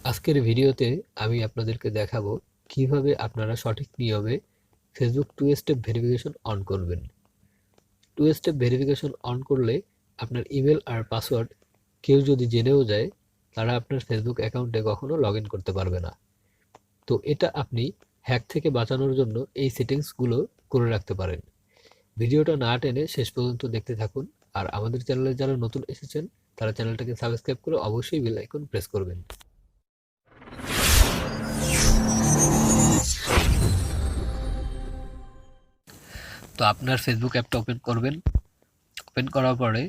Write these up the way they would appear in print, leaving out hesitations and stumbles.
আজকের ভিডিওতে আমি আপনাদেরকে দেখাবো কিভাবে আপনারা সঠিক নিয়মে Facebook two step verification on করবেন। টু স্টেপ ভেরিফিকেশন অন করলে আপনার ইমেল আর পাসওয়ার্ড কেউ যদি জেনেও যায়, তারা আপনার ফেসবুক অ্যাকাউন্টে কখনো লগ ইন করতে পারবে না। তো এটা আপনি হ্যাক থেকে বাঁচানোর জন্য এই সেটিংসগুলো করে রাখতে পারেন। ভিডিওটা না টেনে শেষ পর্যন্ত দেখতে থাকুন। আর আমাদের চ্যানেলে যারা নতুন এসেছেন, তারা চ্যানেলটাকে সাবস্ক্রাইব করে অবশ্যই বেল আইকন প্রেস করবেন। তো আপনার ফেসবুক অ্যাপটা ওপেন করবেন। ওপেন করার পরে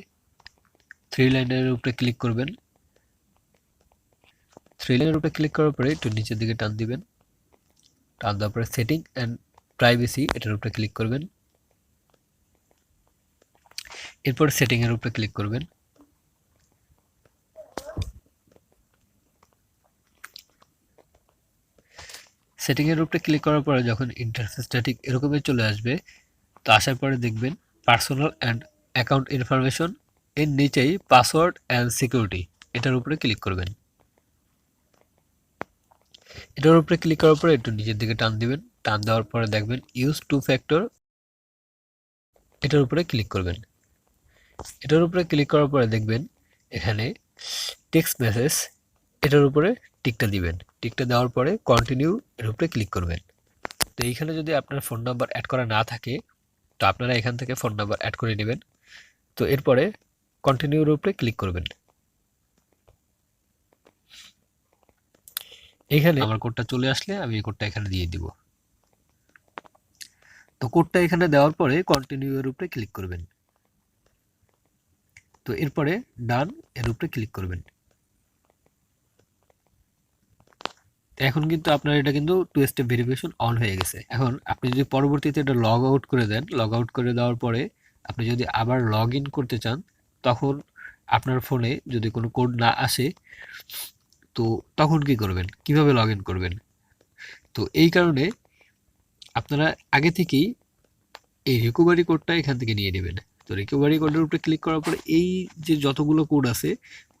থ্রি লাইনের উপরে ক্লিক করবেন। থ্রি লাইনের উপরে ক্লিক করার পরে একটু নিচের দিকে টান দিবেন। টান দেওয়ার পরে সেটিং অ্যান্ড প্রাইভেসি এটার উপরে ক্লিক করবেন। এরপর সেটিং এর উপরে ক্লিক করবেন। সেটিং এর উপরে ক্লিক করার পরে যখন ইন্টারফেসটা ঠিক এরকমই চলে আসবে, তো আসার পরে দেখবেন পার্সোনাল অ্যান্ড অ্যাকাউন্ট ইনফরমেশন এর নিচেই পাসওয়ার্ড অ্যান্ড সিকিউরিটি এটার উপরে ক্লিক করবেন। এটার উপরে ক্লিক করার পরে একটু নিচের দিকে টান দিবেন। টান দেওয়ার পরে দেখবেন ইউজ টু ফ্যাক্টর এটার উপরে ক্লিক করবেন। এটার উপরে ক্লিক করার পরে দেখবেন এখানে টেক্সট মেসেজ এটার উপরে টিকটা দিবেন। টিকটা দেওয়ার পরে কন্টিনিউ এর উপরে ক্লিক করবেন। তো এইখানে যদি আপনার ফোন নাম্বার অ্যাড করা না থাকে, তো আপনারা এখান থেকে ফোন নাম্বার অ্যাড করে নেবেন। তো এরপরে কন্টিনিউর উপরে ক্লিক করবেন। এখানে আমার কোডটা চলে আসলে আমি এই কোডটা এখানে দিয়ে দিব। তো কোডটা এখানে দেওয়ার পরে কন্টিনিউ এর উপরে ক্লিক করবেন। তো এরপরে ডান এর উপরে ক্লিক করবেন। এখন কিন্তু আপনার এটা কিন্তু টু স্টেপ ভেরিফিকেশন অন হয়ে গেছে। এখন আপনি যদি পরবর্তীতে এটা লগ আউট করে দেন, লগ আউট করে দেওয়ার পরে আপনি যদি আবার লগ ইন করতে চান, তখন আপনার ফোনে যদি কোনো কোড না আসে, তো তখন কি করবেন, কিভাবে লগ ইন করবেন? তো এই কারণে আপনারা আগে থেকেই এই রিকভারি কোডটা এখান থেকে নিয়ে নেবেন। তো রিকভারি কোডের উপরে ক্লিক করার পরে এই যে যতগুলো কোড আছে,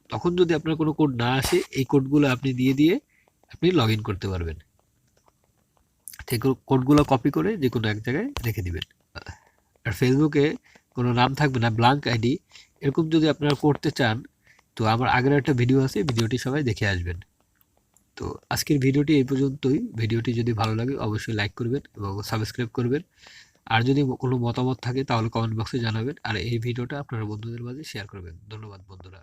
তখন যদি আপনার কোনো কোড না আসে, এই কোডগুলো আপনি দিয়ে দিয়ে আপনি লগ ইন করতে পারবেন। থেকে কোডগুলো কপি করে যে কোনো এক জায়গায় রেখে দিবেন। আর ফেসবুকে কোনো নাম থাকবে না, ব্ল্যাঙ্ক আইডি। এরকম যদি আপনারা করতে চান, তো আমার আগের একটা ভিডিও আছে, ভিডিওটি সবাই দেখে আসবেন। তো আজকের ভিডিওটি এই পর্যন্তই। ভিডিওটি যদি ভালো লাগে অবশ্যই লাইক করবেন এবং সাবস্ক্রাইব করবেন। আর যদি কোনো মতামত থাকে তাহলে কমেন্ট বক্সে জানাবেন। আর এই ভিডিওটা আপনার বন্ধুদের মাঝে শেয়ার করবেন। ধন্যবাদ বন্ধুরা।